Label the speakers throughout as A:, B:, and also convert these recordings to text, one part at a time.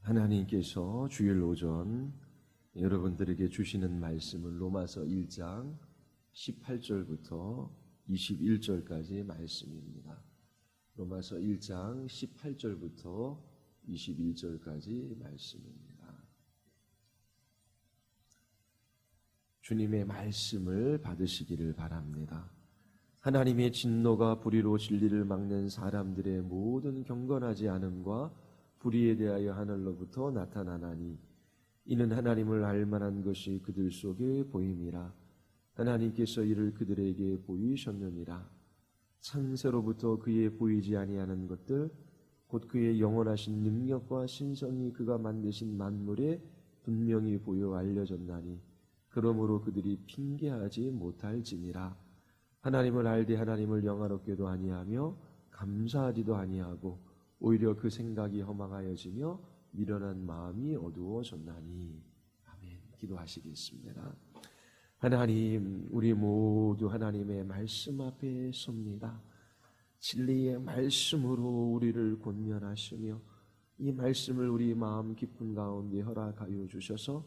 A: 하나님께서 주일 오전 여러분들에게 주시는 말씀은 로마서 1장 18절부터 21절까지 말씀입니다. 로마서 1장 18절부터 21절까지 말씀입니다. 주님의 말씀을 받으시기를 바랍니다. 하나님의 진노가 불의로 진리를 막는 사람들의 모든 경건하지 않음과 불의에 대하여 하늘로부터 나타나나니 이는 하나님을 알만한 것이 그들 속에 보임이라. 하나님께서 이를 그들에게 보이셨느니라. 창세로부터 그의 보이지 아니하는 것들 곧 그의 영원하신 능력과 신성이 그가 만드신 만물에 분명히 보여 알려졌나니 그러므로 그들이 핑계하지 못할지니라. 하나님을 알되 하나님을 영화롭게도 아니하며 감사하지도 아니하고 오히려 그 생각이 허망하여지며 미련한 마음이 어두워졌나니. 아멘. 기도하시겠습니다. 하나님, 우리 모두 하나님의 말씀 앞에 섭니다. 진리의 말씀으로 우리를 권면하시며 이 말씀을 우리 마음 깊은 가운데 허락하여 주셔서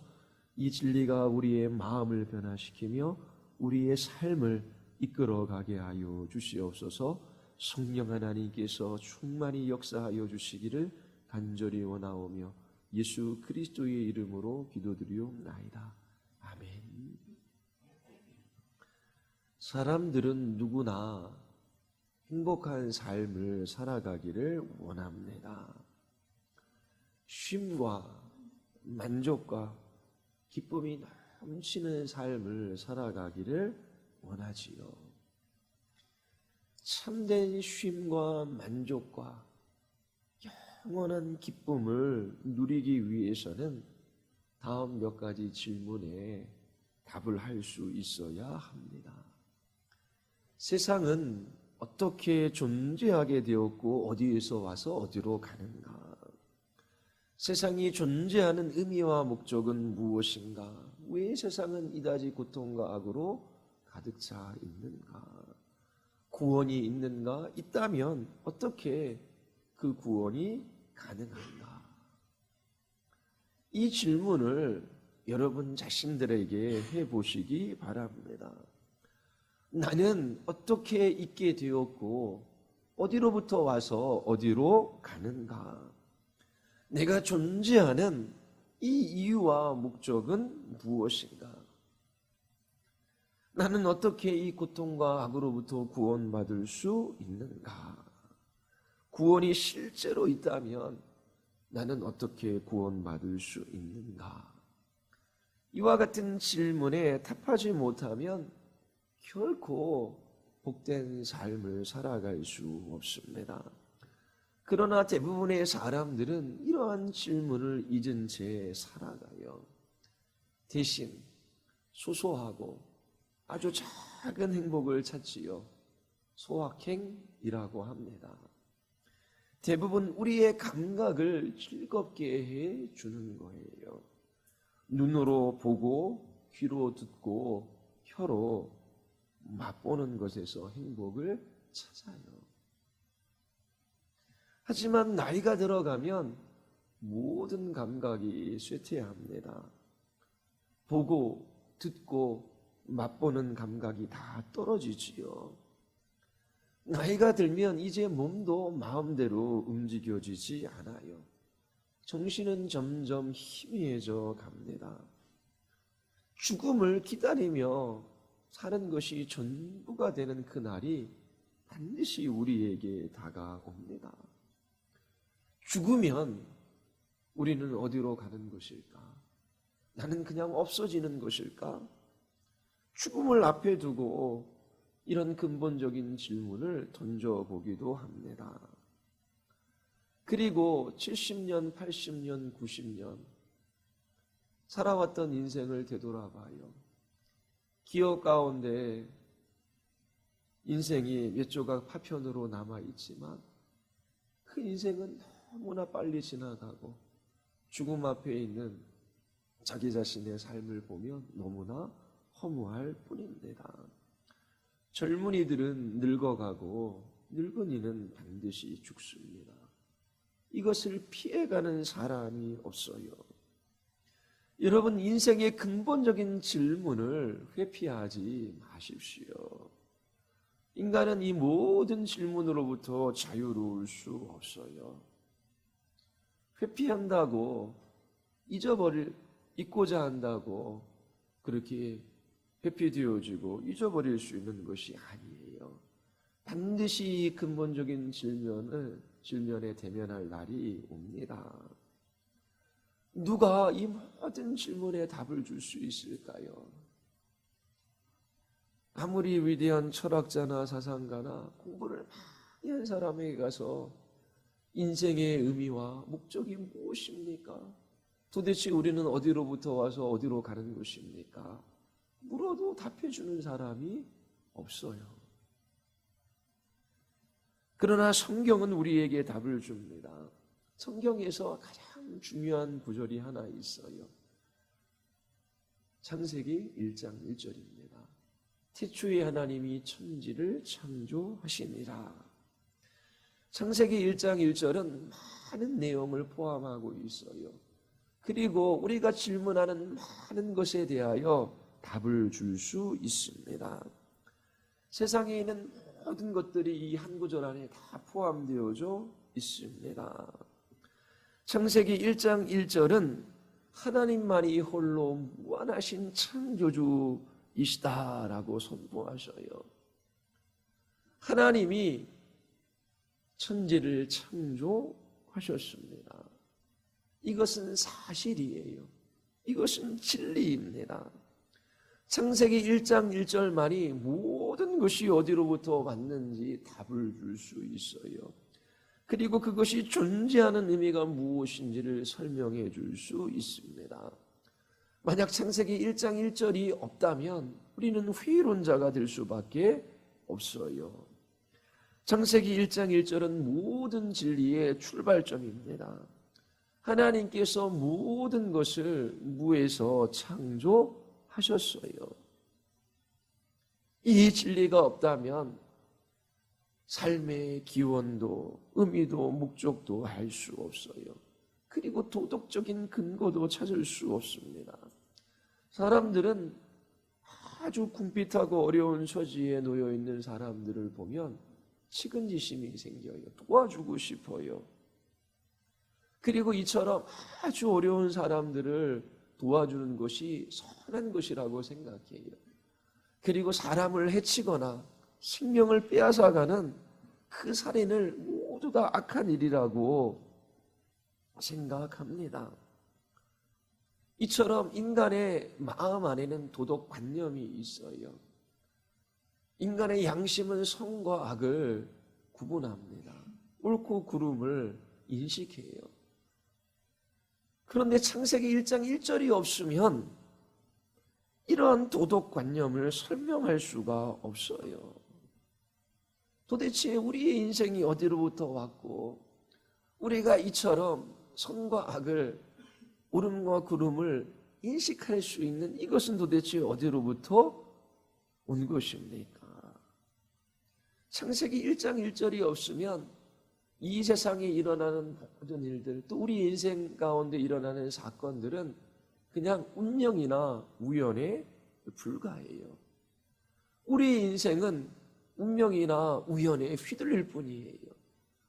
A: 이 진리가 우리의 마음을 변화시키며 우리의 삶을 이끌어가게 하여 주시옵소서. 성령 하나님께서 충만히 역사하여 주시기를 간절히 원하오며 예수 그리스도의 이름으로 기도드리옵나이다. 아멘. 사람들은 누구나 행복한 삶을 살아가기를 원합니다. 쉼과 만족과 기쁨이 넘치는 삶을 살아가기를 원하지요. 참된 쉼과 만족과 영원한 기쁨을 누리기 위해서는 다음 몇 가지 질문에 답을 할 수 있어야 합니다. 세상은 어떻게 존재하게 되었고 어디에서 와서 어디로 가는가? 세상이 존재하는 의미와 목적은 무엇인가? 왜 세상은 이다지 고통과 악으로 가득 차 있는가? 구원이 있는가? 있다면 어떻게 그 구원이 가능한가? 이 질문을 여러분 자신들에게 해보시기 바랍니다. 나는 어떻게 있게 되었고 어디로부터 와서 어디로 가는가? 내가 존재하는 이 이유와 목적은 무엇인가? 나는 어떻게 이 고통과 악으로부터 구원받을 수 있는가? 구원이 실제로 있다면 나는 어떻게 구원받을 수 있는가? 이와 같은 질문에 답하지 못하면 결코 복된 삶을 살아갈 수 없습니다. 그러나 대부분의 사람들은 이러한 질문을 잊은 채 살아가요. 대신 소소하고 아주 작은 행복을 찾지요. 소확행이라고 합니다. 대부분 우리의 감각을 즐겁게 해주는 거예요. 눈으로 보고 귀로 듣고 혀로 맛보는 것에서 행복을 찾아요. 하지만 나이가 들어가면 모든 감각이 쇠퇴합니다. 보고 듣고 맛보는 감각이 다 떨어지지요. 나이가 들면 이제 몸도 마음대로 움직여지지 않아요. 정신은 점점 희미해져 갑니다. 죽음을 기다리며 사는 것이 전부가 되는 그날이 반드시 우리에게 다가옵니다. 죽으면 우리는 어디로 가는 것일까? 나는 그냥 없어지는 것일까? 죽음을 앞에 두고 이런 근본적인 질문을 던져보기도 합니다. 그리고 70년, 80년, 90년 살아왔던 인생을 되돌아봐요. 기억 가운데 인생이 몇 조각 파편으로 남아있지만 그 인생은 너무나 빨리 지나가고 죽음 앞에 있는 자기 자신의 삶을 보면 너무나 허무할 뿐입니다. 젊은이들은 늙어가고 늙은이는 반드시 죽습니다. 이것을 피해가는 사람이 없어요. 여러분, 인생의 근본적인 질문을 회피하지 마십시오. 인간은 이 모든 질문으로부터 자유로울 수 없어요. 회피한다고 잊고자 한다고 그렇게 회피되어지고 잊어버릴 수 있는 것이 아니에요. 반드시 근본적인 질면에 대면할 날이 옵니다. 누가 이 모든 질문에 답을 줄 수 있을까요? 아무리 위대한 철학자나 사상가나 공부를 많이 한 사람에게 가서 인생의 의미와 목적이 무엇입니까? 도대체 우리는 어디로부터 와서 어디로 가는 것입니까? 물어도 답해주는 사람이 없어요. 그러나 성경은 우리에게 답을 줍니다. 성경에서 가장 중요한 구절이 하나 있어요. 창세기 1장 1절입니다. 태초에 하나님이 천지를 창조하시니라. 창세기 1장 1절은 많은 내용을 포함하고 있어요. 그리고 우리가 질문하는 많은 것에 대하여 답을 줄 수 있습니다. 세상에 있는 모든 것들이 이 한 구절 안에 다 포함되어져 있습니다. 창세기 1장 1절은 하나님만이 홀로 무한하신 창조주이시다라고 선포하셔요. 하나님이 천지를 창조하셨습니다. 이것은 사실이에요. 이것은 진리입니다. 창세기 1장 1절 말이 모든 것이 어디로부터 왔는지 답을 줄 수 있어요. 그리고 그것이 존재하는 의미가 무엇인지를 설명해 줄 수 있습니다. 만약 창세기 1장 1절이 없다면 우리는 회의론자가 될 수밖에 없어요. 창세기 1장 1절은 모든 진리의 출발점입니다. 하나님께서 모든 것을 무에서 창조하셨어요. 이 진리가 없다면 삶의 기원도 의미도 목적도 알 수 없어요. 그리고 도덕적인 근거도 찾을 수 없습니다. 사람들은 아주 궁핍하고 어려운 처지에 놓여 있는 사람들을 보면 측은지심이 생겨요. 도와주고 싶어요. 그리고 이처럼 아주 어려운 사람들을 도와주는 것이 선한 것이라고 생각해요. 그리고 사람을 해치거나 생명을 빼앗아가는 그 살인을 모두 다 악한 일이라고 생각합니다. 이처럼 인간의 마음 안에는 도덕관념이 있어요. 인간의 양심은 선과 악을 구분합니다. 옳고 그름을 인식해요. 그런데 창세기 1장 1절이 없으면 이러한 도덕관념을 설명할 수가 없어요. 도대체 우리의 인생이 어디로부터 왔고 우리가 이처럼 선과 악을 옳음과 그름을 인식할 수 있는 이것은 도대체 어디로부터 온 것입니까? 창세기 1장 1절이 없으면 이 세상에 일어나는 모든 일들, 또 우리 인생 가운데 일어나는 사건들은 그냥 운명이나 우연에 불과해요. 우리 인생은 운명이나 우연에 휘둘릴 뿐이에요.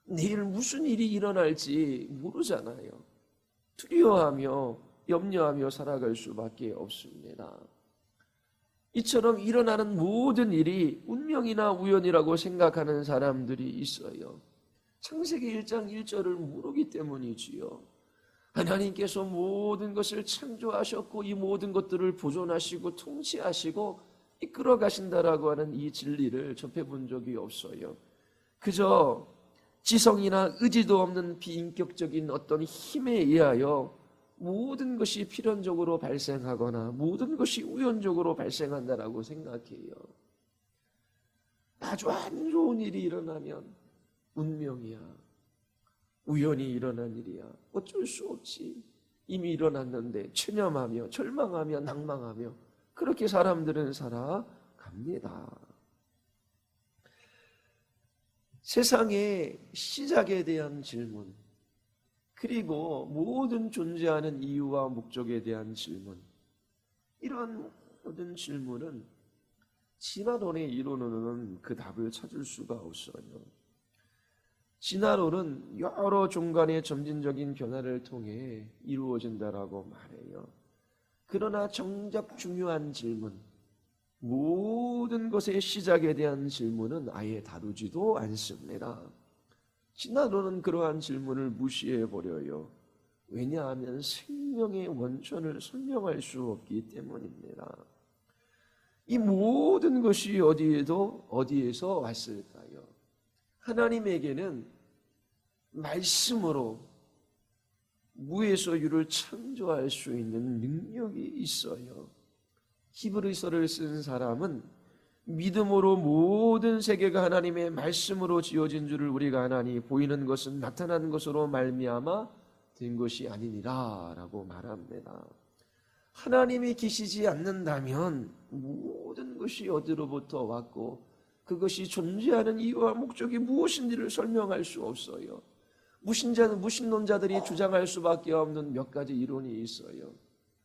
A: 내일 무슨 일이 일어날지 모르잖아요. 두려워하며 염려하며 살아갈 수밖에 없습니다. 이처럼 일어나는 모든 일이 운명이나 우연이라고 생각하는 사람들이 있어요. 창세기 1장 1절을 모르기 때문이지요. 하나님께서 모든 것을 창조하셨고 이 모든 것들을 보존하시고 통치하시고 이끌어 가신다라고 하는 이 진리를 접해본 적이 없어요. 그저 지성이나 의지도 없는 비인격적인 어떤 힘에 의하여 모든 것이 필연적으로 발생하거나 모든 것이 우연적으로 발생한다라고 생각해요. 아주 안 좋은 일이 일어나면 운명이야. 우연히 일어난 일이야. 어쩔 수 없지. 이미 일어났는데 체념하며 절망하며 낭망하며 그렇게 사람들은 살아갑니다. 세상의 시작에 대한 질문, 그리고 모든 존재하는 이유와 목적에 대한 질문, 이런 모든 질문은 진화론의 이론으로는 그 답을 찾을 수가 없어요. 진화론은 여러 종간의 점진적인 변화를 통해 이루어진다라고 말해요. 그러나 정작 중요한 질문, 모든 것의 시작에 대한 질문은 아예 다루지도 않습니다. 진화론은 그러한 질문을 무시해버려요. 왜냐하면 생명의 원천을 설명할 수 없기 때문입니다. 이 모든 것이 어디에서 왔을까요? 하나님에게는 말씀으로 무에서 유를 창조할 수 있는 능력이 있어요. 히브리서를 쓴 사람은 믿음으로 모든 세계가 하나님의 말씀으로 지어진 줄을 우리가 아나니 보이는 것은 나타난 것으로 말미암아 된 것이 아니니라 라고 말합니다. 하나님이 계시지 않는다면 모든 것이 어디로부터 왔고 그것이 존재하는 이유와 목적이 무엇인지를 설명할 수 없어요. 무신론자들이 주장할 수밖에 없는 몇 가지 이론이 있어요.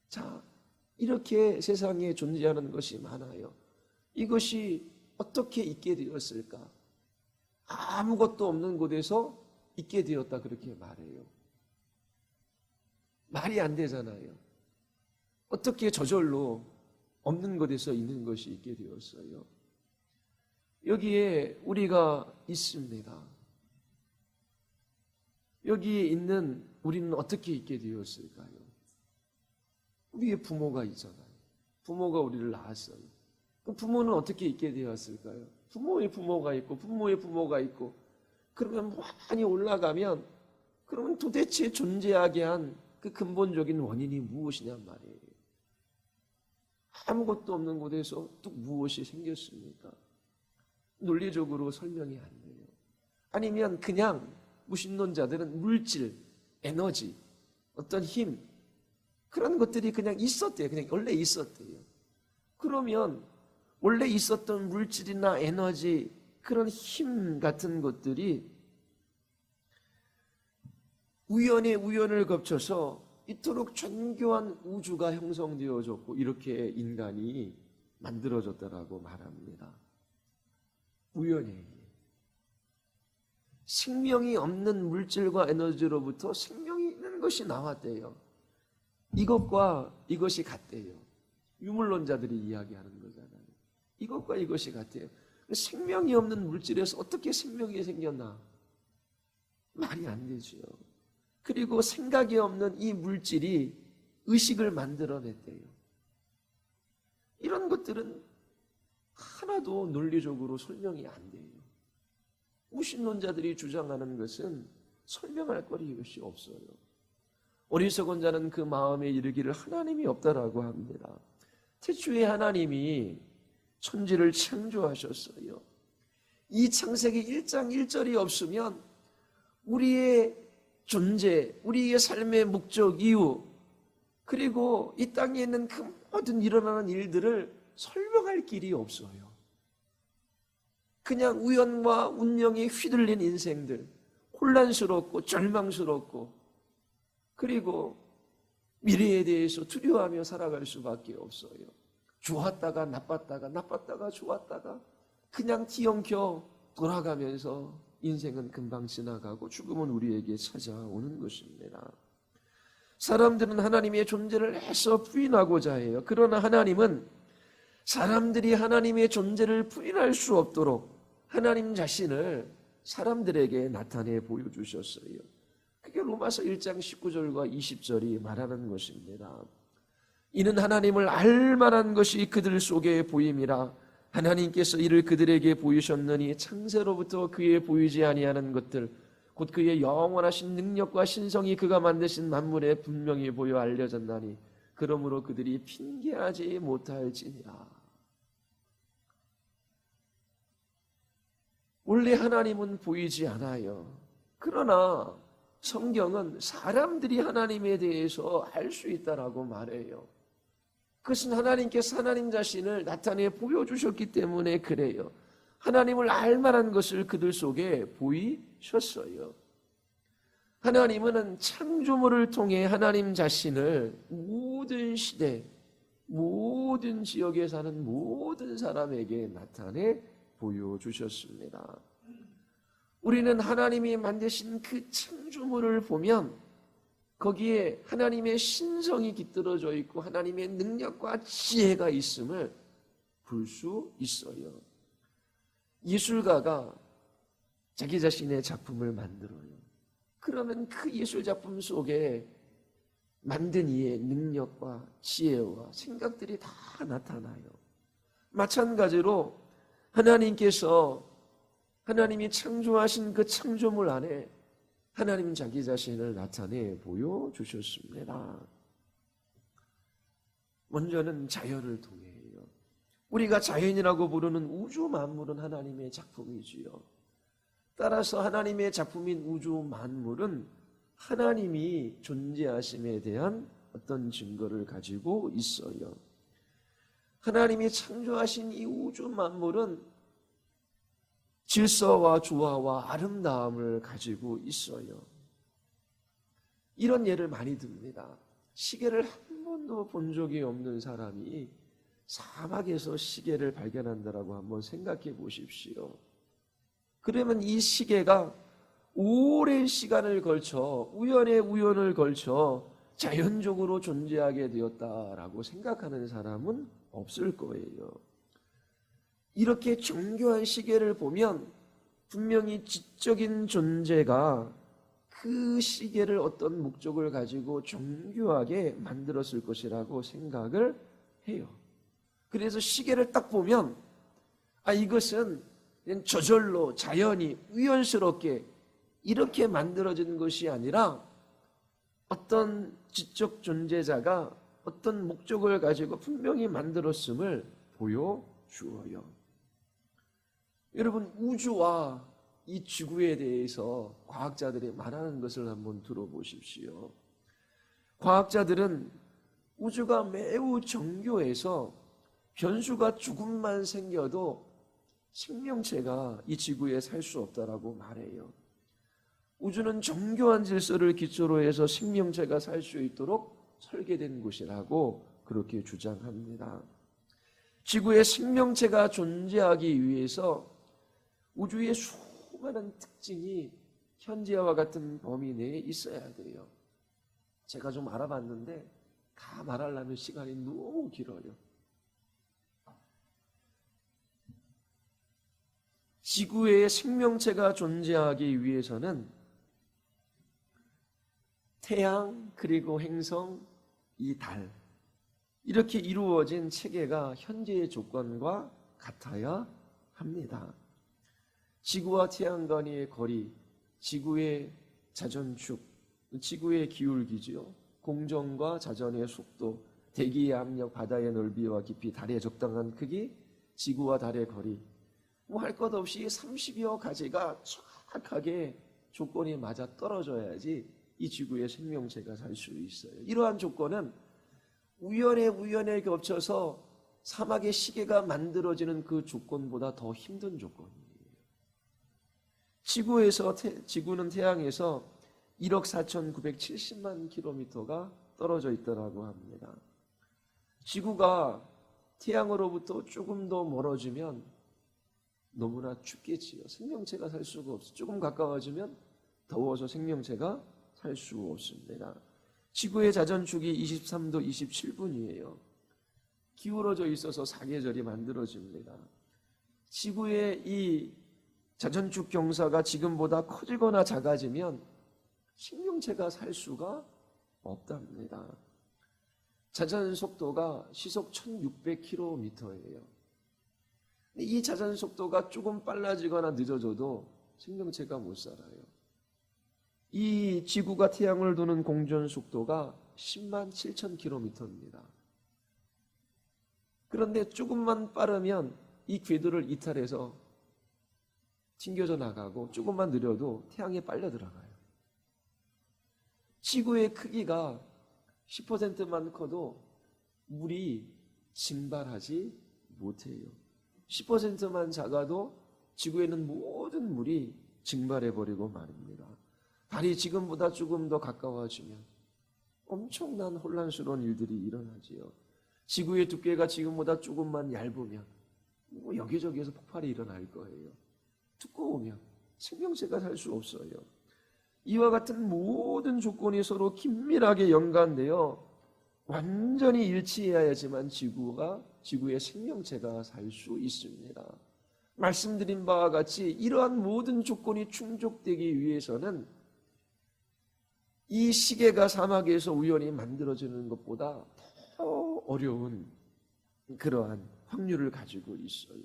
A: 자, 이렇게 세상에 존재하는 것이 많아요. 이것이 어떻게 있게 되었을까? 아무것도 없는 곳에서 있게 되었다 그렇게 말해요. 말이 안 되잖아요. 어떻게 저절로 없는 곳에서 있는 것이 있게 되었어요? 여기에 우리가 있습니다. 여기에 있는 우리는 어떻게 있게 되었을까요? 우리의 부모가 있잖아요. 부모가 우리를 낳았어요. 그럼 부모는 어떻게 있게 되었을까요? 부모의 부모가 있고 부모의 부모가 있고 그러면 많이 올라가면 그러면 도대체 존재하게 한 그 근본적인 원인이 무엇이냔 말이에요. 아무것도 없는 곳에서 또 무엇이 생겼습니까? 논리적으로 설명이 안 돼요. 아니면 그냥 무신론자들은 물질, 에너지, 어떤 힘 그런 것들이 그냥 있었대요. 그냥 원래 있었대요. 그러면 원래 있었던 물질이나 에너지 그런 힘 같은 것들이 우연의 우연을 거쳐서 이토록 존귀한 우주가 형성되어졌고 이렇게 인간이 만들어졌다라고 말합니다. 우연에 의해. 생명이 없는 물질과 에너지로부터 생명이 있는 것이 나왔대요. 이것과 이것이 같대요. 유물론자들이 이야기하는 거잖아요. 이것과 이것이 같아요. 생명이 없는 물질에서 어떻게 생명이 생겼나? 말이 안 되죠. 그리고 생각이 없는 이 물질이 의식을 만들어냈대요. 이런 것들은 하나도 논리적으로 설명이 안 돼요. 무신론자들이 주장하는 것은 설명할 것이 없어요. 어리석은 자는 그 마음에 이르기를 하나님이 없다라고 합니다. 태초에 하나님이 천지를 창조하셨어요. 이 창세기 1장 1절이 없으면 우리의 존재, 우리의 삶의 목적, 이유, 그리고 이 땅에 있는 그 모든 일어나는 일들을 설명할 길이 없어요. 그냥 우연과 운명에 휘둘린 인생들, 혼란스럽고 절망스럽고 그리고 미래에 대해서 두려워하며 살아갈 수밖에 없어요. 좋았다가 나빴다가 나빴다가 좋았다가 그냥 뒤엉켜 돌아가면서 인생은 금방 지나가고 죽음은 우리에게 찾아오는 것입니다. 사람들은 하나님의 존재를 애써 부인하고자 해요. 그러나 하나님은 사람들이 하나님의 존재를 부인할 수 없도록 하나님 자신을 사람들에게 나타내 보여주셨어요. 그게 로마서 1장 19절과 20절이 말하는 것입니다. 이는 하나님을 알만한 것이 그들 속에 보임이라 하나님께서 이를 그들에게 보이셨느니 창세로부터 그의 보이지 아니하는 것들 곧 그의 영원하신 능력과 신성이 그가 만드신 만물에 분명히 보여 알려졌나니 그러므로 그들이 핑계하지 못할지니라. 원래 하나님은 보이지 않아요. 그러나 성경은 사람들이 하나님에 대해서 알 수 있다라고 말해요. 그것은 하나님께서 하나님 자신을 나타내 보여주셨기 때문에 그래요. 하나님을 알 만한 것을 그들 속에 보이셨어요. 하나님은 창조물을 통해 하나님 자신을 모든 시대, 모든 지역에 사는 모든 사람에게 나타내 보여주셨습니다. 우리는 하나님이 만드신 그 창조물을 보면 거기에 하나님의 신성이 깃들어져 있고 하나님의 능력과 지혜가 있음을 볼 수 있어요. 예술가가 자기 자신의 작품을 만들어요. 그러면 그 예술 작품 속에 만든 이의 능력과 지혜와 생각들이 다 나타나요. 마찬가지로 하나님께서 하나님이 창조하신 그 창조물 안에 하나님 자기 자신을 나타내 보여주셨습니다. 먼저는 자연을 통해요. 우리가 자연이라고 부르는 우주 만물은 하나님의 작품이지요. 따라서 하나님의 작품인 우주 만물은 하나님이 존재하심에 대한 어떤 증거를 가지고 있어요. 하나님이 창조하신 이 우주 만물은 질서와 조화와 아름다움을 가지고 있어요. 이런 예를 많이 듭니다. 시계를 한 번도 본 적이 없는 사람이 사막에서 시계를 발견한다라고 한번 생각해 보십시오. 그러면 이 시계가 오랜 시간을 걸쳐 우연의 우연을 걸쳐 자연적으로 존재하게 되었다라고 생각하는 사람은 없을 거예요. 이렇게 정교한 시계를 보면 분명히 지적인 존재가 그 시계를 어떤 목적을 가지고 정교하게 만들었을 것이라고 생각을 해요. 그래서 시계를 딱 보면 이것은 그냥 저절로 자연이 우연스럽게 이렇게 만들어진 것이 아니라 어떤 지적 존재자가 어떤 목적을 가지고 분명히 만들었음을 보여주어요. 여러분, 우주와 이 지구에 대해서 과학자들이 말하는 것을 한번 들어보십시오. 과학자들은 우주가 매우 정교해서 변수가 조금만 생겨도 생명체가 이 지구에 살 수 없다라고 말해요. 우주는 정교한 질서를 기초로 해서 생명체가 살 수 있도록 설계된 곳이라고 그렇게 주장합니다. 지구에 생명체가 존재하기 위해서 우주의 수많은 특징이 현재와 같은 범위 내에 있어야 돼요. 제가 좀 알아봤는데 다 말하려면 시간이 너무 길어요. 지구에 생명체가 존재하기 위해서는 태양 그리고 행성, 이 달 이렇게 이루어진 체계가 현재의 조건과 같아야 합니다. 지구와 태양 간의 거리, 지구의 자전축, 지구의 기울기지요. 공정과 자전의 속도, 대기의 압력, 바다의 넓이와 깊이, 달의 적당한 크기, 지구와 달의 거리. 할 것 없이 30여 가지가 정확하게 조건이 맞아 떨어져야지 이 지구의 생명체가 살 수 있어요. 이러한 조건은 우연에 겹쳐서 사막의 시계가 만들어지는 그 조건보다 더 힘든 조건이에요. 지구는 태양에서 1억 4,970만 킬로미터가 떨어져 있더라고 합니다. 지구가 태양으로부터 조금 더 멀어지면 너무나 춥겠지요. 생명체가 살 수가 없어. 조금 가까워지면 더워서 생명체가 살 수 없습니다. 지구의 자전축이 23도 27분이에요. 기울어져 있어서 사계절이 만들어집니다. 지구의 이 자전축 경사가 지금보다 커지거나 작아지면 생명체가 살 수가 없답니다. 자전 속도가 시속 1600km예요. 이 자전 속도가 조금 빨라지거나 늦어져도 생명체가 못 살아요. 이 지구가 태양을 도는 공전 속도가 10만 7천 km입니다. 그런데 조금만 빠르면 이 궤도를 이탈해서 튕겨져 나가고 조금만 느려도 태양에 빨려 들어가요. 지구의 크기가 10%만 커도 물이 증발하지 못해요. 10%만 작아도 지구에 있는 모든 물이 증발해버리고 말입니다. 달이 지금보다 조금 더 가까워지면 엄청난 혼란스러운 일들이 일어나지요. 지구의 두께가 지금보다 조금만 얇으면 여기저기에서 폭발이 일어날 거예요. 두꺼우면 생명체가 살 수 없어요. 이와 같은 모든 조건이 서로 긴밀하게 연관되어 완전히 일치해야지만 지구의 생명체가 살 수 있습니다. 말씀드린 바와 같이 이러한 모든 조건이 충족되기 위해서는 이 시계가 사막에서 우연히 만들어지는 것보다 더 어려운 그러한 확률을 가지고 있어요.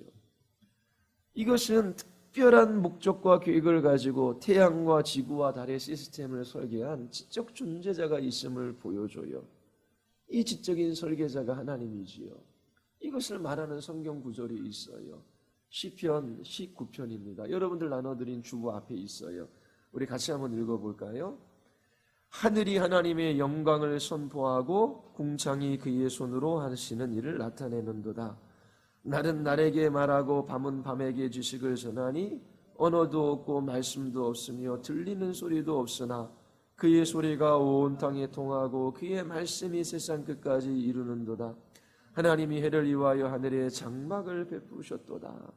A: 이것은 특별한 목적과 계획을 가지고 태양과 지구와 달의 시스템을 설계한 지적 존재자가 있음을 보여줘요. 이 지적인 설계자가 하나님이지요. 이것을 말하는 성경 구절이 있어요. 시편 19편입니다. 여러분들 나눠드린 주보 앞에 있어요. 우리 같이 한번 읽어볼까요? 하늘이 하나님의 영광을 선포하고 궁창이 그의 손으로 하시는 일을 나타내는도다. 날은 날에게 말하고 밤은 밤에게 지식을 전하니 언어도 없고 말씀도 없으며 들리는 소리도 없으나 그의 소리가 온 땅에 통하고 그의 말씀이 세상 끝까지 이루는도다. 하나님이 해를 이루하여 하늘에 장막을 베푸셨도다.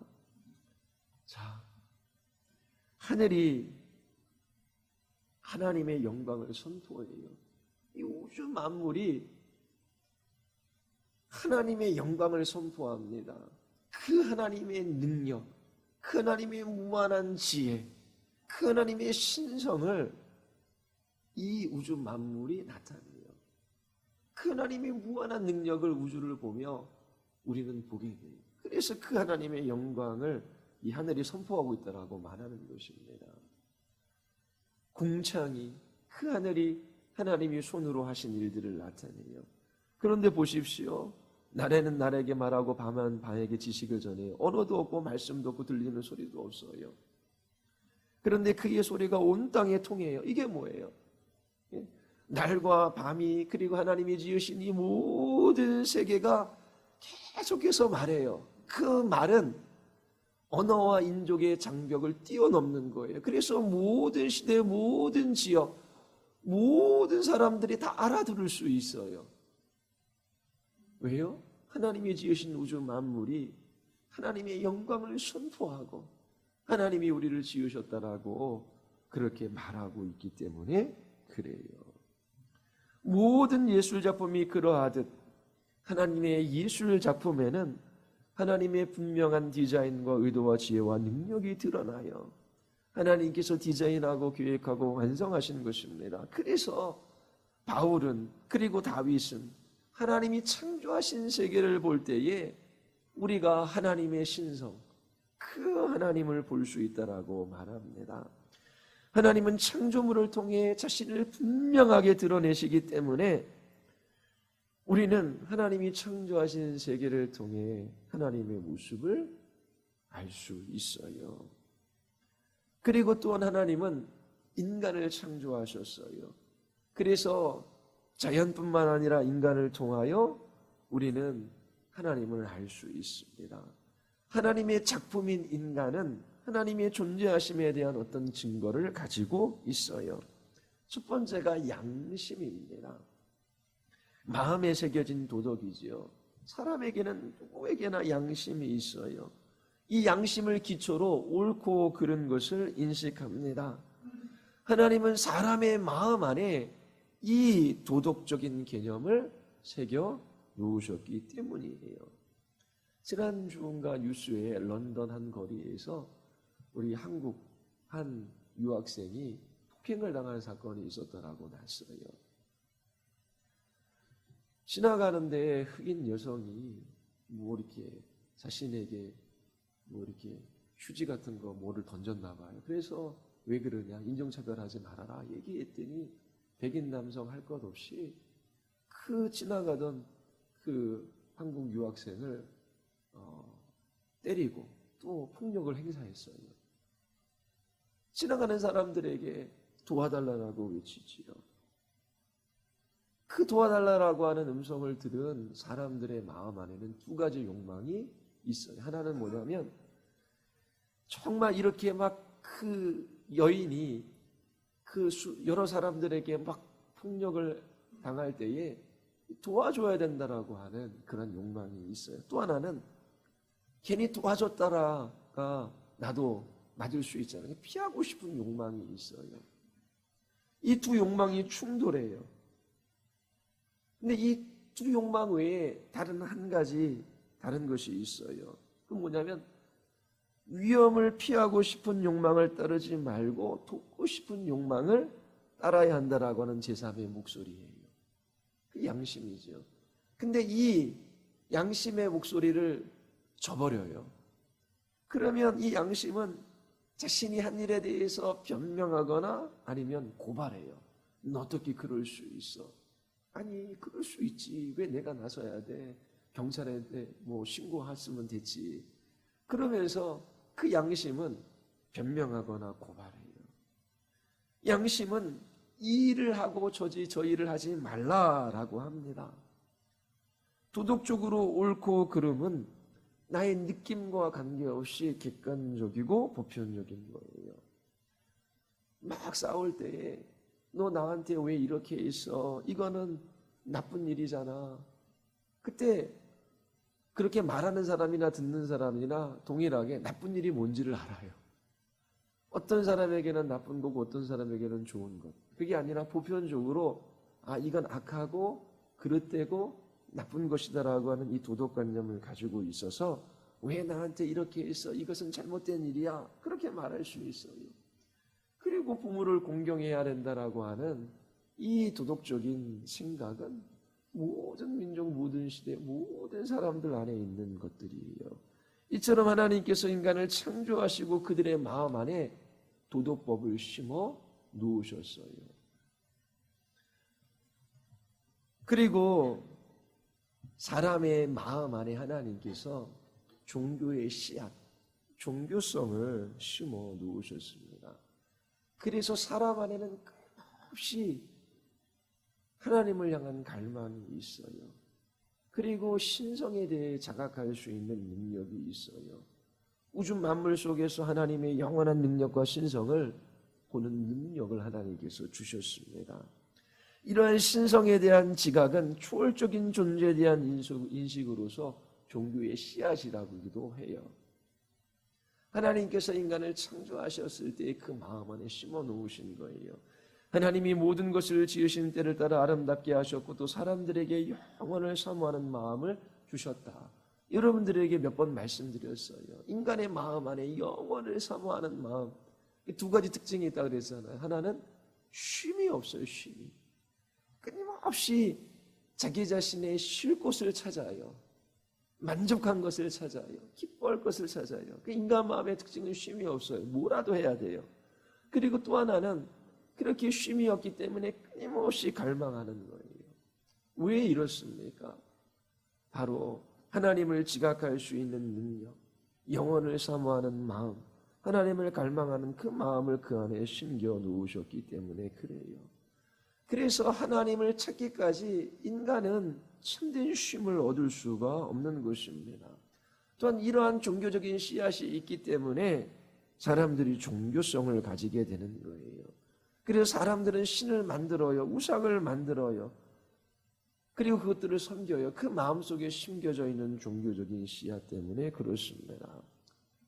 A: 자, 하늘이 하나님의 영광을 선포해요. 이 우주 만물이 하나님의 영광을 선포합니다. 그 하나님의 능력, 그 하나님의 무한한 지혜, 그 하나님의 신성을 이 우주 만물이 나타내요. 그 하나님의 무한한 능력을 우주를 보며 우리는 보게 돼요. 그래서 그 하나님의 영광을 이 하늘이 선포하고 있다라고 말하는 것입니다. 궁창이 그 하늘이 하나님이 손으로 하신 일들을 나타내요. 그런데 보십시오. 날에는 날에게 말하고 밤은 밤에게 지식을 전해요. 언어도 없고 말씀도 없고 들리는 소리도 없어요. 그런데 그의 소리가 온 땅에 통해요. 이게 뭐예요? 날과 밤이 그리고 하나님이 지으신 이 모든 세계가 계속해서 말해요. 그 말은 언어와 인족의 장벽을 뛰어넘는 거예요. 그래서 모든 시대, 모든 지역, 모든 사람들이 다 알아들을 수 있어요. 왜요? 하나님이 지으신 우주 만물이 하나님의 영광을 선포하고 하나님이 우리를 지으셨다라고 그렇게 말하고 있기 때문에 그래요. 모든 예술 작품이 그러하듯 하나님의 예술 작품에는 하나님의 분명한 디자인과 의도와 지혜와 능력이 드러나요. 하나님께서 디자인하고 계획하고 완성하신 것입니다. 그래서 바울은 그리고 다윗은 하나님이 창조하신 세계를 볼 때에 우리가 하나님의 신성, 그 하나님을 볼 수 있다라고 말합니다. 하나님은 창조물을 통해 자신을 분명하게 드러내시기 때문에 우리는 하나님이 창조하신 세계를 통해 하나님의 모습을 알 수 있어요. 그리고 또한 하나님은 인간을 창조하셨어요. 그래서 자연뿐만 아니라 인간을 통하여 우리는 하나님을 알 수 있습니다. 하나님의 작품인 인간은 하나님의 존재하심에 대한 어떤 증거를 가지고 있어요. 첫 번째가 양심입니다. 마음에 새겨진 도덕이지요. 사람에게는 누구에게나 양심이 있어요. 이 양심을 기초로 옳고 그른 것을 인식합니다. 하나님은 사람의 마음 안에 이 도덕적인 개념을 새겨 놓으셨기 때문이에요. 지난주인가 뉴스에 런던 한 거리에서 우리 한국 한 유학생이 폭행을 당한 사건이 있었다라고 났어요. 지나가는데 흑인 여성이 이렇게 자신에게 이렇게 휴지 같은 거 뭐를 던졌나 봐요. 그래서 왜 그러냐, 인종차별하지 말아라 얘기했더니 백인 남성 할 것 없이 그 지나가던 그 한국 유학생을 때리고 또 폭력을 행사했어요. 지나가는 사람들에게 도와달라고 외치지요. 그 도와달라고 하는 음성을 들은 사람들의 마음 안에는 두 가지 욕망이 있어요. 하나는 뭐냐면 정말 이렇게 막 그 여인이 여러 사람들에게 막 폭력을 당할 때에 도와줘야 된다라고 하는 그런 욕망이 있어요. 또 하나는 괜히 도와줬다라가 나도 맞을 수 있잖아요. 피하고 싶은 욕망이 있어요. 이 두 욕망이 충돌해요. 근데 이 두 욕망 외에 다른 한 가지 다른 것이 있어요. 그 뭐냐면 위험을 피하고 싶은 욕망을 따르지 말고 돕고 싶은 욕망을 따라야 한다라고 하는 제3의 목소리예요. 그 양심이죠. 근데 이 양심의 목소리를 저버려요. 그러면 이 양심은 자신이 한 일에 대해서 변명하거나 아니면 고발해요. 너 어떻게 그럴 수 있어? 아니 그럴 수 있지. 왜 내가 나서야 돼? 경찰한테 신고했으면 됐지. 그러면서 그 양심은 변명하거나 고발해요. 양심은 이 일을 하고 저 일을 하지 말라라고 합니다. 도덕적으로 옳고 그름은 나의 느낌과 관계없이 객관적이고 보편적인 거예요. 막 싸울 때에 너 나한테 왜 이렇게 했어? 이거는 나쁜 일이잖아. 그때 그렇게 말하는 사람이나 듣는 사람이나 동일하게 나쁜 일이 뭔지를 알아요. 어떤 사람에게는 나쁜 거고 어떤 사람에게는 좋은 것. 그게 아니라 보편적으로 이건 악하고 그릇되고 나쁜 것이다라고 하는 이 도덕관념을 가지고 있어서 왜 나한테 이렇게 했어? 이것은 잘못된 일이야. 그렇게 말할 수 있어요. 그리고 부모를 공경해야 된다라고 하는 이 도덕적인 생각은 모든 민족, 모든 시대, 모든 사람들 안에 있는 것들이에요. 이처럼 하나님께서 인간을 창조하시고 그들의 마음 안에 도덕법을 심어 놓으셨어요. 그리고 사람의 마음 안에 하나님께서 종교의 씨앗, 종교성을 심어 놓으셨습니다. 그래서 사람 안에는 끝없이 하나님을 향한 갈망이 있어요. 그리고 신성에 대해 자각할 수 있는 능력이 있어요. 우주 만물 속에서 하나님의 영원한 능력과 신성을 보는 능력을 하나님께서 주셨습니다. 이러한 신성에 대한 지각은 초월적인 존재에 대한 인식으로서 종교의 씨앗이라고도 해요. 하나님께서 인간을 창조하셨을 때 그 마음 안에 심어 놓으신 거예요. 하나님이 모든 것을 지으신 때를 따라 아름답게 하셨고 또 사람들에게 영원을 사모하는 마음을 주셨다. 여러분들에게 몇 번 말씀드렸어요. 인간의 마음 안에 영원을 사모하는 마음. 두 가지 특징이 있다고 그랬잖아요. 하나는 쉼이 없어요. 쉼이. 끊임없이 자기 자신의 쉴 곳을 찾아요. 만족한 것을 찾아요. 기뻐할 것을 찾아요. 그 인간 마음의 특징은 쉼이 없어요. 뭐라도 해야 돼요. 그리고 또 하나는 그렇게 쉼이 없기 때문에 끊임없이 갈망하는 거예요. 왜 이렇습니까? 바로 하나님을 지각할 수 있는 능력, 영혼을 사모하는 마음, 하나님을 갈망하는 그 마음을 그 안에 심겨 놓으셨기 때문에 그래요. 그래서 하나님을 찾기까지 인간은 참된 쉼을 얻을 수가 없는 것입니다. 또한 이러한 종교적인 씨앗이 있기 때문에 사람들이 종교성을 가지게 되는 거예요. 그래서 사람들은 신을 만들어요. 우상을 만들어요. 그리고 그것들을 섬겨요. 그 마음속에 심겨져 있는 종교적인 씨앗 때문에 그렇습니다.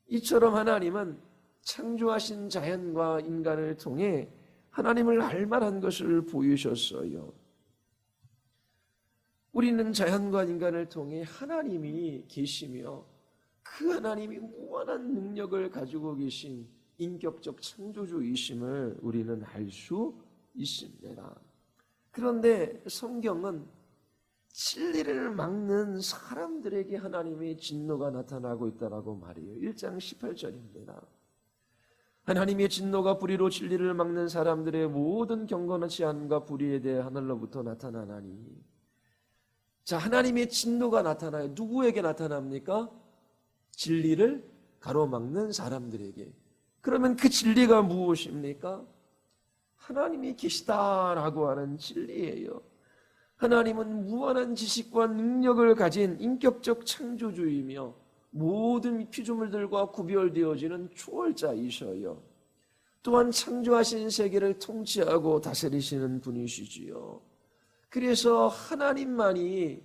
A: 이처럼 하나님은 창조하신 자연과 인간을 통해 하나님을 알 만한 것을 보이셨어요. 우리는 자연과 인간을 통해 하나님이 계시며 그 하나님이 무한한 능력을 가지고 계신 인격적 창조주이심을 우리는 알 수 있습니다. 그런데 성경은 진리를 막는 사람들에게 하나님의 진노가 나타나고 있다고 말해요. 1장 18절입니다. 하나님의 진노가 불의로 진리를 막는 사람들의 모든 경건치 않음과 불의에 대해 하늘로부터 나타나나니. 자, 하나님의 진노가 나타나요. 누구에게 나타납니까? 진리를 가로막는 사람들에게. 그러면 그 진리가 무엇입니까? 하나님이 계시다라고 하는 진리예요. 하나님은 무한한 지식과 능력을 가진 인격적 창조주이며 모든 피조물들과 구별되어지는 초월자이셔요. 또한 창조하신 세계를 통치하고 다스리시는 분이시지요. 그래서 하나님만이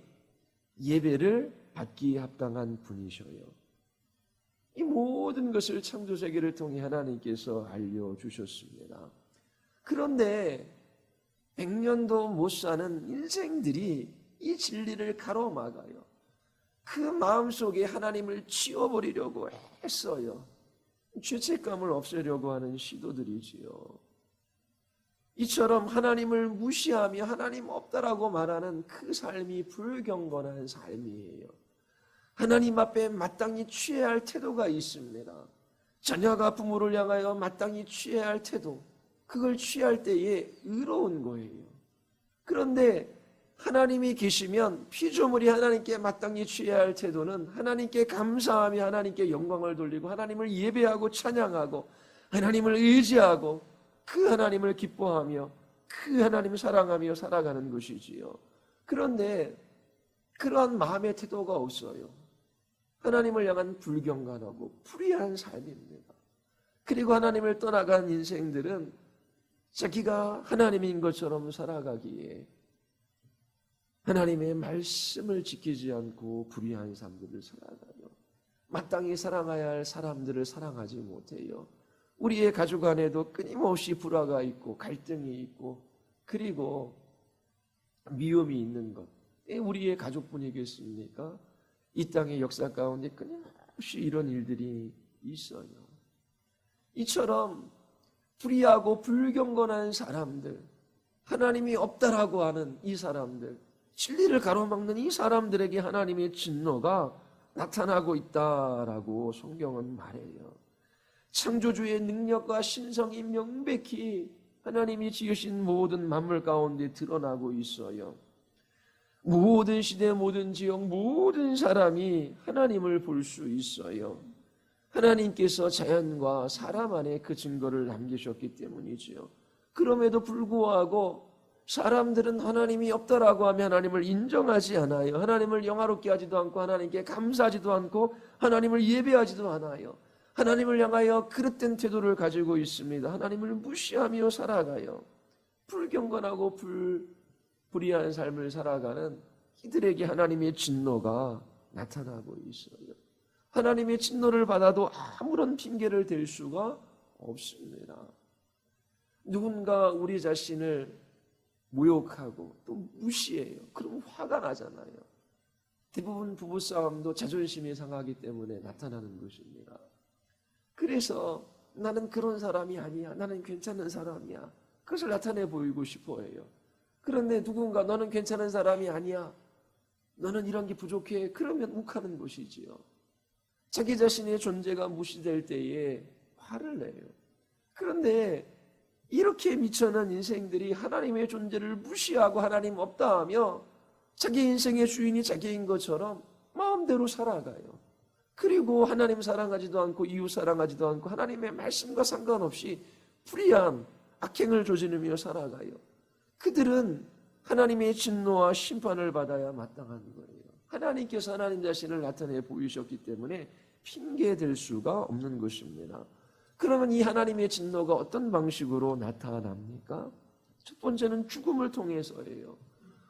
A: 예배를 받기에 합당한 분이셔요. 이 모든 것을 창조세계를 통해 하나님께서 알려주셨습니다. 그런데 100년도 못 사는 인생들이 이 진리를 가로막아요. 그 마음속에 하나님을 지워버리려고 했어요. 죄책감을 없애려고 하는 시도들이지요. 이처럼 하나님을 무시하며 하나님 없다라고 말하는 그 삶이 불경건한 삶이에요. 하나님 앞에 마땅히 취해야 할 태도가 있습니다. 자녀가 부모를 향하여 마땅히 취해야 할 태도, 그걸 취할 때에 의로운 거예요. 그런데 하나님이 계시면 피조물이 하나님께 마땅히 취해야 할 태도는 하나님께 감사하며 하나님께 영광을 돌리고 하나님을 예배하고 찬양하고 하나님을 의지하고 그 하나님을 기뻐하며 그 하나님을 사랑하며 살아가는 것이지요. 그런데 그러한 마음의 태도가 없어요. 하나님을 향한 불경건하고 불의한 삶입니다. 그리고 하나님을 떠나간 인생들은 자기가 하나님인 것처럼 살아가기에 하나님의 말씀을 지키지 않고 불의한 삶들을 살아가요. 마땅히 사랑해야 할 사람들을 사랑하지 못해요. 우리의 가족 안에도 끊임없이 불화가 있고 갈등이 있고 그리고 미움이 있는 것. 우리의 가족뿐이겠습니까? 이 땅의 역사 가운데 끊임없이 이런 일들이 있어요. 이처럼 불의하고 불경건한 사람들, 하나님이 없다라고 하는 이 사람들, 진리를 가로막는 이 사람들에게 하나님의 진노가 나타나고 있다라고 성경은 말해요. 창조주의 능력과 신성이 명백히 하나님이 지으신 모든 만물 가운데 드러나고 있어요. 모든 시대, 모든 지역, 모든 사람이 하나님을 볼 수 있어요. 하나님께서 자연과 사람 안에 그 증거를 남기셨기 때문이지요. 그럼에도 불구하고 사람들은 하나님이 없다라고 하면 하나님을 인정하지 않아요. 하나님을 영화롭게 하지도 않고 하나님께 감사하지도 않고 하나님을 예배하지도 않아요. 하나님을 향하여 그릇된 태도를 가지고 있습니다. 하나님을 무시하며 살아가요. 불경건하고 불의한 삶을 살아가는 이들에게 하나님의 진노가 나타나고 있어요. 하나님의 진노를 받아도 아무런 핑계를 댈 수가 없습니다. 누군가 우리 자신을 모욕하고 또 무시해요. 그럼 화가 나잖아요. 대부분 부부싸움도 자존심이 상하기 때문에 나타나는 것입니다. 그래서 나는 그런 사람이 아니야. 나는 괜찮은 사람이야. 그것을 나타내 보이고 싶어 해요. 그런데 누군가 너는 괜찮은 사람이 아니야. 너는 이런 게 부족해. 그러면 욱하는 것이지요. 자기 자신의 존재가 무시될 때에 화를 내요. 그런데 이렇게 미천한 인생들이 하나님의 존재를 무시하고 하나님 없다 하며 자기 인생의 주인이 자기인 것처럼 마음대로 살아가요. 그리고 하나님 사랑하지도 않고 이웃 사랑하지도 않고 하나님의 말씀과 상관없이 불의한 악행을 저지르며 살아가요. 그들은 하나님의 진노와 심판을 받아야 마땅한 거예요. 하나님께서 하나님 자신을 나타내 보이셨기 때문에 핑계댈 수가 없는 것입니다. 그러면 이 하나님의 진노가 어떤 방식으로 나타납니까? 첫 번째는 죽음을 통해서예요.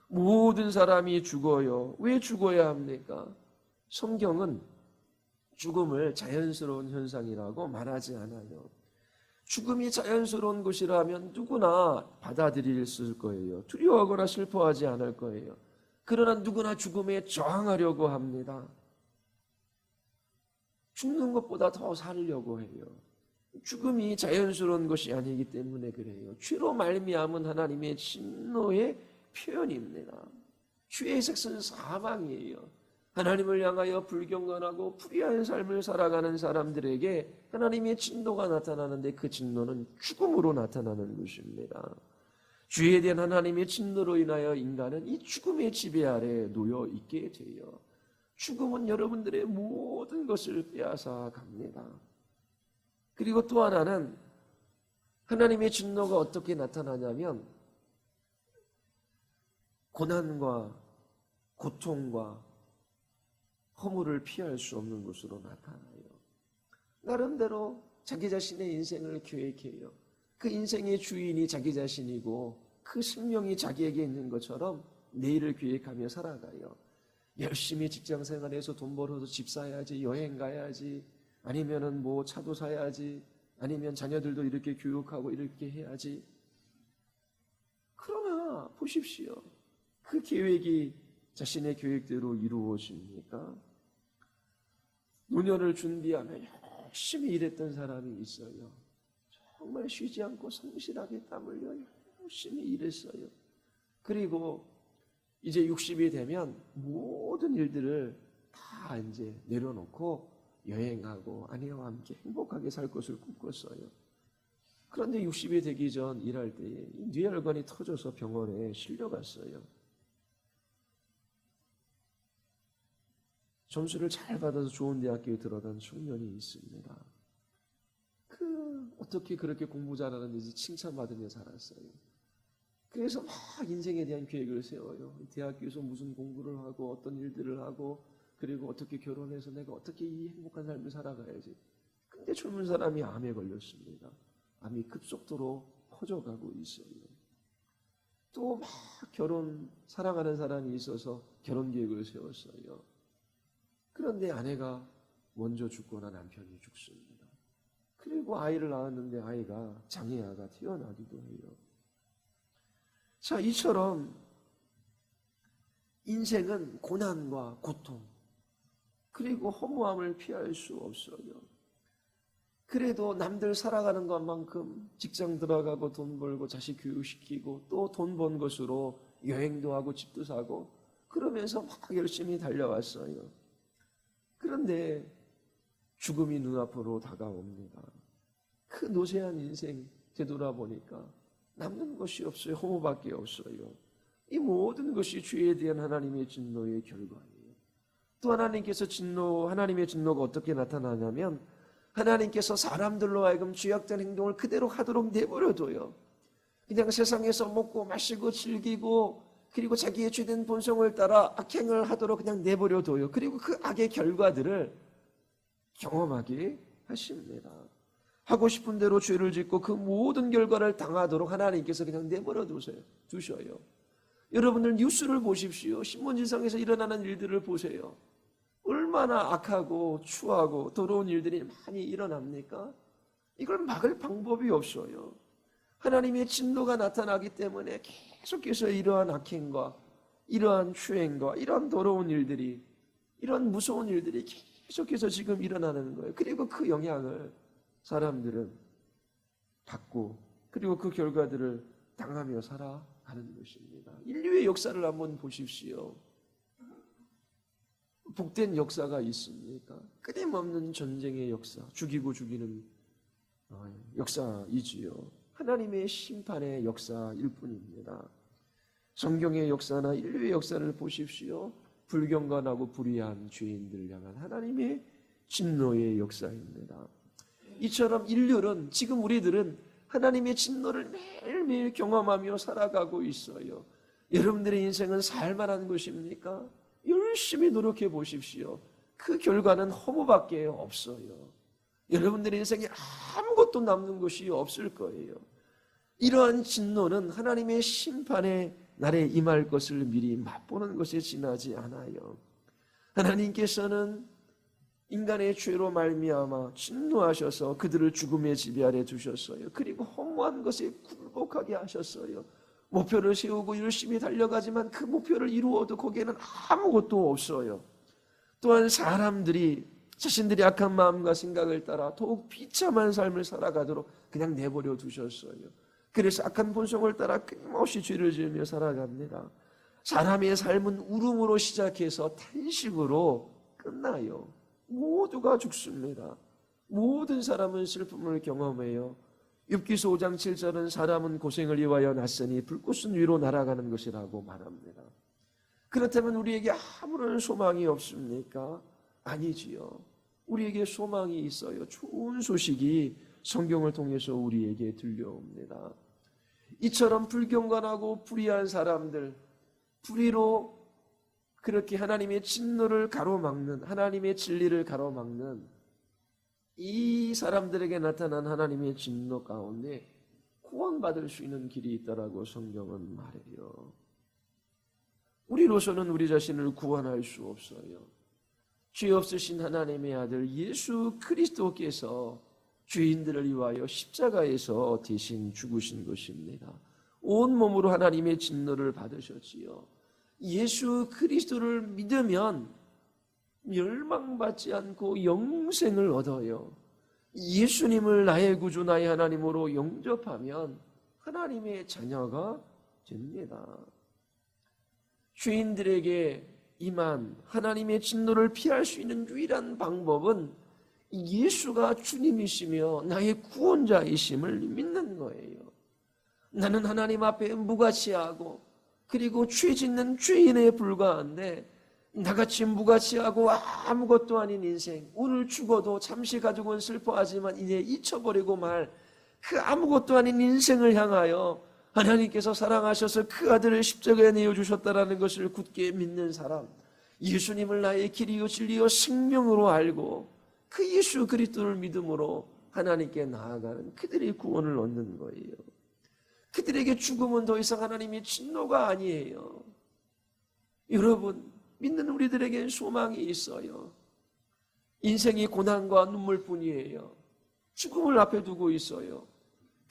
A: 모든 사람이 죽어요. 왜 죽어야 합니까? 성경은 죽음을 자연스러운 현상이라고 말하지 않아요. 죽음이 자연스러운 것이라면 누구나 받아들였을 거예요. 두려워하거나 슬퍼하지 않을 거예요. 그러나 누구나 죽음에 저항하려고 합니다. 죽는 것보다 더 살려고 해요. 죽음이 자연스러운 것이 아니기 때문에 그래요. 죄로 말미암은 하나님의 진노의 표현입니다. 죄의 색은 사망이에요. 하나님을 향하여 불경건하고 불의한 삶을 살아가는 사람들에게 하나님의 진노가 나타나는데 그 진노는 죽음으로 나타나는 것입니다. 죄에 대한 하나님의 진노로 인하여 인간은 이 죽음의 지배 아래 놓여 있게 돼요. 죽음은 여러분들의 모든 것을 빼앗아 갑니다. 그리고 또 하나는 하나님의 진노가 어떻게 나타나냐면 고난과 고통과 허물을 피할 수 없는 것으로 나타나요. 나름대로 자기 자신의 인생을 계획해요. 그 인생의 주인이 자기 자신이고 그 생명이 자기에게 있는 것처럼 내일을 계획하며 살아가요. 열심히 직장 생활해서 돈 벌어서 집 사야지, 여행 가야지, 아니면은 뭐 차도 사야지, 아니면 자녀들도 이렇게 교육하고 이렇게 해야지. 그러나 보십시오. 그 계획이 자신의 계획대로 이루어집니까? 노년을 준비하며 열심히 일했던 사람이 있어요. 정말 쉬지 않고 성실하게 땀 흘려 열심히 일했어요. 그리고 이제 60이 되면 모든 일들을 다 이제 내려놓고 여행하고 아내와 함께 행복하게 살 것을 꿈꿨어요. 그런데 60이 되기 전 일할 때에 뇌혈관이 터져서 병원에 실려갔어요. 점수를 잘 받아서 좋은 대학교에 들어간 청년이 있습니다. 어떻게 그렇게 공부 잘하는지 칭찬받으며 살았어요. 그래서 막 인생에 대한 계획을 세워요. 대학교에서 무슨 공부를 하고 어떤 일들을 하고 그리고 어떻게 결혼해서 내가 어떻게 이 행복한 삶을 살아가야지. 근데 젊은 사람이 암에 걸렸습니다. 암이 급속도로 퍼져가고 있어요. 또 막 사랑하는 사람이 있어서 결혼 계획을 세웠어요. 그런데 아내가 먼저 죽거나 남편이 죽습니다. 그리고 아이를 낳았는데 아이가 장애아가 태어나기도 해요. 자, 이처럼 인생은 고난과 고통 그리고 허무함을 피할 수 없어요. 그래도 남들 살아가는 것만큼 직장 들어가고 돈 벌고 자식 교육시키고 또 돈 번 것으로 여행도 하고 집도 사고 그러면서 막 열심히 달려왔어요. 그런데 죽음이 눈앞으로 다가옵니다. 그 노쇠한 인생 되돌아보니까 남는 것이 없어요. 허무밖에 없어요. 이 모든 것이 죄에 대한 하나님의 진노의 결과예요. 또 하나님의 진노가 어떻게 나타나냐면 하나님께서 사람들로 하여금 죄악된 행동을 그대로 하도록 내버려둬요. 그냥 세상에서 먹고 마시고 즐기고 그리고 자기의 죄된 본성을 따라 악행을 하도록 그냥 내버려둬요. 그리고 그 악의 결과들을 경험하게 하십니다. 하고 싶은 대로 죄를 짓고 그 모든 결과를 당하도록 하나님께서 그냥 내버려 두셔요. 여러분들 뉴스를 보십시오. 신문지상에서 일어나는 일들을 보세요. 얼마나 악하고 추하고 더러운 일들이 많이 일어납니까? 이걸 막을 방법이 없어요. 하나님의 진노가 나타나기 때문에 계속해서 이러한 악행과 이러한 추행과 이러한 더러운 일들이 이런 무서운 일들이 계속해서 지금 일어나는 거예요. 그리고 그 영향을 사람들은 받고 그리고 그 결과들을 당하며 살아가는 것입니다. 인류의 역사를 한번 보십시오. 복된 역사가 있습니까? 끊임없는 전쟁의 역사, 죽이고 죽이는 역사이지요. 하나님의 심판의 역사일 뿐입니다. 성경의 역사나 인류의 역사를 보십시오. 불경건하고 불의한 죄인들을 향한 하나님의 진노의 역사입니다. 이처럼 인류는 지금 우리들은 하나님의 진노를 매일매일 경험하며 살아가고 있어요. 여러분들의 인생은 살만한 것입니까? 열심히 노력해 보십시오. 그 결과는 허무밖에 없어요. 여러분들의 인생에 아무것도 남는 것이 없을 거예요. 이러한 진노는 하나님의 심판의 날에 임할 것을 미리 맛보는 것에 지나지 않아요. 하나님께서는 인간의 죄로 말미암아 진노하셔서 그들을 죽음의 지배 아래 두셨어요. 그리고 허무한 것에 굴복하게 하셨어요. 목표를 세우고 열심히 달려가지만 그 목표를 이루어도 거기에는 아무것도 없어요. 또한 사람들이 자신들이 악한 마음과 생각을 따라 더욱 비참한 삶을 살아가도록 그냥 내버려 두셨어요. 그래서 악한 본성을 따라 끊임없이 죄를 지으며 살아갑니다. 사람의 삶은 울음으로 시작해서 탄식으로 끝나요. 모두가 죽습니다. 모든 사람은 슬픔을 경험해요. 욥기서 5장 7절은 사람은 고생을 위하여 났으니 불꽃은 위로 날아가는 것이라고 말합니다. 그렇다면 우리에게 아무런 소망이 없습니까? 아니지요. 우리에게 소망이 있어요. 좋은 소식이 성경을 통해서 우리에게 들려옵니다. 이처럼 불경건하고 불의한 사람들, 불의로 그렇게 하나님의 진노를 가로막는, 하나님의 진리를 가로막는 이 사람들에게 나타난 하나님의 진노 가운데 구원받을 수 있는 길이 있다라고 성경은 말해요. 우리로서는 우리 자신을 구원할 수 없어요. 죄 없으신 하나님의 아들 예수 그리스도께서 죄인들을 위하여 십자가에서 대신 죽으신 것입니다. 온몸으로 하나님의 진노를 받으셨지요. 예수 그리스도를 믿으면 멸망받지 않고 영생을 얻어요. 예수님을 나의 구주, 나의 하나님으로 영접하면 하나님의 자녀가 됩니다. 죄인들에게 임한 하나님의 진노를 피할 수 있는 유일한 방법은 예수가 주님이시며 나의 구원자이심을 믿는 거예요. 나는 하나님 앞에 무가치하고 그리고 죄 짓는 죄인에 불과한데 나같이 무가치하고 아무것도 아닌 인생, 오늘 죽어도 잠시 가지고는 슬퍼하지만 이제 잊혀버리고 말 그 아무것도 아닌 인생을 향하여 하나님께서 사랑하셔서 그 아들을 십자가에 내어주셨다라는 것을 굳게 믿는 사람, 예수님을 나의 길이요 진리요 생명으로 알고 그 예수 그리스도를 믿음으로 하나님께 나아가는 그들의 구원을 얻는 거예요. 그들에게 죽음은 더 이상 하나님의 진노가 아니에요. 여러분, 믿는 우리들에겐 소망이 있어요. 인생이 고난과 눈물뿐이에요. 죽음을 앞에 두고 있어요.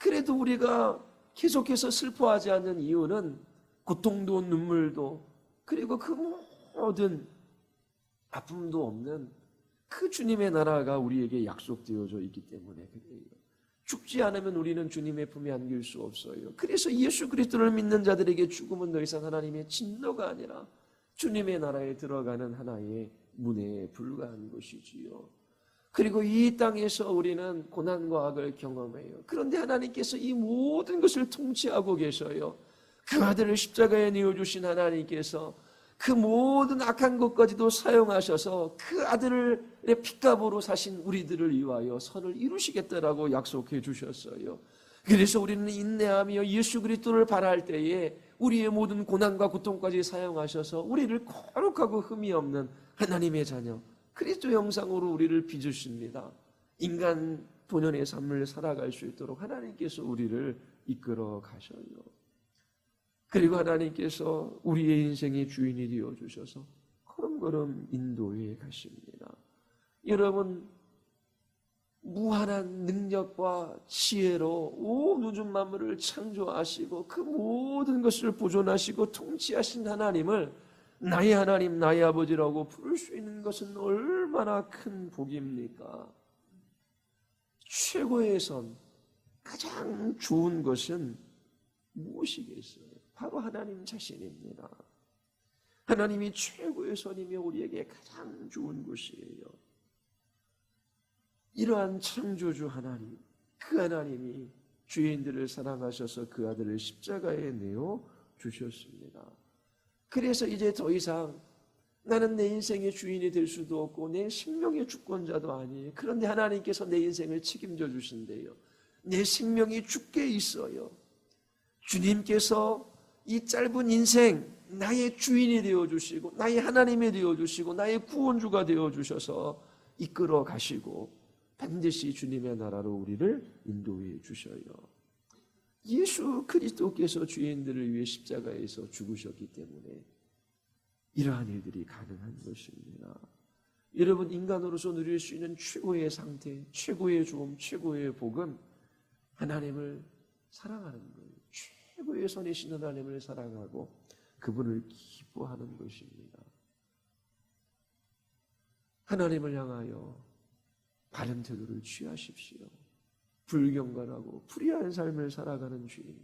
A: 그래도 우리가 계속해서 슬퍼하지 않는 이유는 고통도 눈물도 그리고 그 모든 아픔도 없는 그 주님의 나라가 우리에게 약속되어져 있기 때문에 그래요. 죽지 않으면 우리는 주님의 품에 안길 수 없어요. 그래서 예수 그리스도를 믿는 자들에게 죽음은 더 이상 하나님의 진노가 아니라 주님의 나라에 들어가는 하나의 문에 불과한 것이지요. 그리고 이 땅에서 우리는 고난과 악을 경험해요. 그런데 하나님께서 이 모든 것을 통치하고 계셔요. 그 아들을 십자가에 내어주신 하나님께서 그 모든 악한 것까지도 사용하셔서 그 아들의 핏값으로 사신 우리들을 위하여 선을 이루시겠다라고 약속해 주셨어요. 그래서 우리는 인내하며 예수 그리스도를 바랄 때에 우리의 모든 고난과 고통까지 사용하셔서 우리를 거룩하고 흠이 없는 하나님의 자녀, 그리스도 형상으로 우리를 빚으십니다. 인간 본연의 삶을 살아갈 수 있도록 하나님께서 우리를 이끌어 가셔요. 그리고 하나님께서 우리의 인생의 주인이 되어주셔서 걸음걸음 인도해 가십니다. 여러분, 무한한 능력과 지혜로 온 우주 만물을 창조하시고 그 모든 것을 보존하시고 통치하신 하나님을 나의 하나님, 나의 아버지라고 부를 수 있는 것은 얼마나 큰 복입니까? 최고의 선, 가장 좋은 것은 무엇이겠어요? 바로 하나님 자신입니다. 하나님이 최고의 선이며 우리에게 가장 좋은 것이에요. 이러한 창조주 하나님, 그 하나님이 죄인들을 사랑하셔서 그 아들을 십자가에 내어 주셨습니다. 그래서 이제 더 이상 나는 내 인생의 주인이 될 수도 없고 내 생명의 주권자도 아니에요. 그런데 하나님께서 내 인생을 책임져 주신대요. 내 생명이 주께 있어요. 주님께서 이 짧은 인생 나의 주인이 되어주시고 나의 하나님이 되어주시고 나의 구원주가 되어주셔서 이끌어 가시고 반드시 주님의 나라로 우리를 인도해 주셔요. 예수 그리스도께서 죄인들을 위해 십자가에서 죽으셨기 때문에 이러한 일들이 가능한 것입니다. 여러분, 인간으로서 누릴 수 있는 최고의 상태, 최고의 좋음, 최고의 복은 하나님을 사랑하는 거예요. 최고의 선이신 하나님을 사랑하고 그분을 기뻐하는 것입니다. 하나님을 향하여 바른 태도를 취하십시오. 불경건하고 불의한 삶을 살아가는 주인은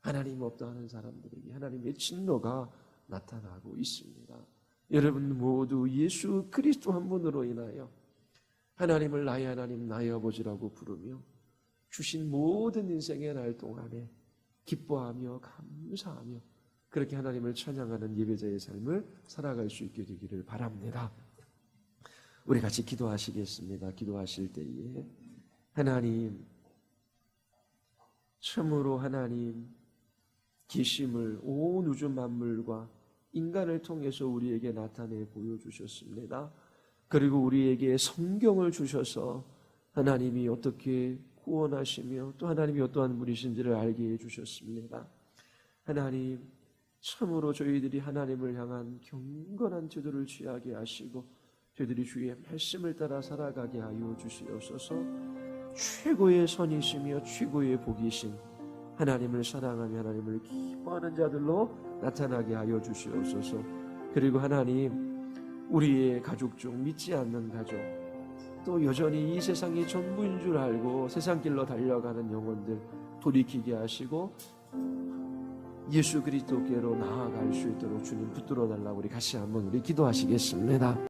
A: 하나님 없다 하는 사람들에게 하나님의 진노가 나타나고 있습니다. 여러분 모두 예수 그리스도 한 분으로 인하여 하나님을 나의 하나님, 나의 아버지라고 부르며 주신 모든 인생의 날 동안에 기뻐하며 감사하며 그렇게 하나님을 찬양하는 예배자의 삶을 살아갈 수 있게 되기를 바랍니다. 우리 같이 기도하시겠습니다. 기도하실 때에 하나님, 참으로 하나님 계심을 온 우주 만물과 인간을 통해서 우리에게 나타내 보여주셨습니다. 그리고 우리에게 성경을 주셔서 하나님이 어떻게 구원하시며 또 하나님이 어떠한 분이신지를 알게 해주셨습니다. 하나님, 참으로 저희들이 하나님을 향한 경건한 태도를 취하게 하시고 저희들이 주의 말씀을 따라 살아가게 하여 주시옵소서. 최고의 선이시며 최고의 복이신 하나님을 사랑하며 하나님을 기뻐하는 자들로 나타나게 하여 주시옵소서. 그리고 하나님, 우리의 가족 중 믿지 않는 가족, 또 여전히 이 세상이 전부인 줄 알고 세상 길로 달려가는 영혼들 돌이키게 하시고 예수 그리스도께로 나아갈 수 있도록 주님 붙들어 달라고 우리 같이 한번 기도하시겠습니다.